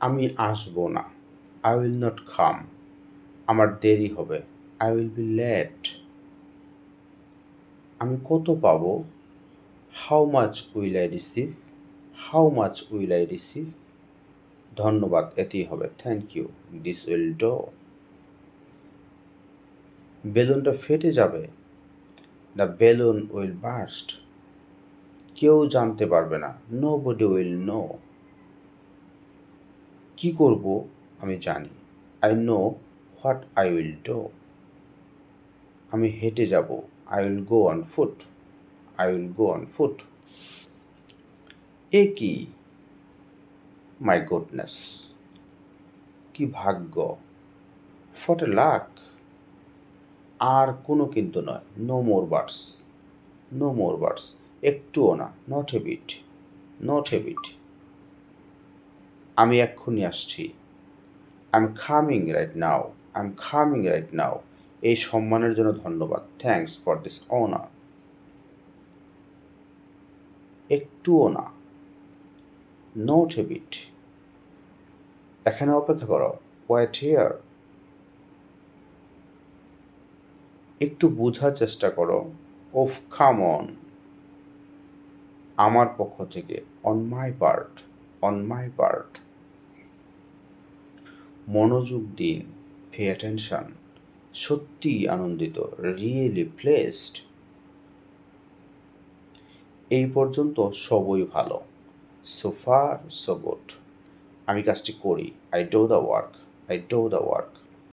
আমি আসবো না। I will not come. আমার দেরি হবে। I will be late. আমি কত পাবো? How much will I receive? How much will I receive? ধন্যবাদ, এতেই হবে। Thank you, this will do. বেলুনটা ফেটে যাবে। The balloon will burst. কেউ জানতে পারবে না। Nobody will know. কী করব আমি জানি। I know what I will do. আমি হেঁটে যাব। I will go on foot. I will go on foot. এ কি? মাই গুডনেস, কি ভাগ্য! What a lakh! আর কোনো কিন্তু নয়। No more birds. No more birds. একটুও না। Not a bit. Not a bit. আমি এক্ষুনি আসছি। I am coming right now. I am coming right now. এই সম্মানের জন্য ধন্যবাদ। Thanks for this honour. একটুও না। Not a bit. এখানে অপেক্ষা করো। Wait here. একটু বোঝার চেষ্টা করো। ওফ কাম অন। আমার পক্ষ থেকে। On my part. On my part. মনোযোগ দিন। Pay attention. সত্যিই আনন্দিত। Really placed. এই পর্যন্ত সবই ভালো। So far so good. আমি কাজটি করি। I do the work. I do the work.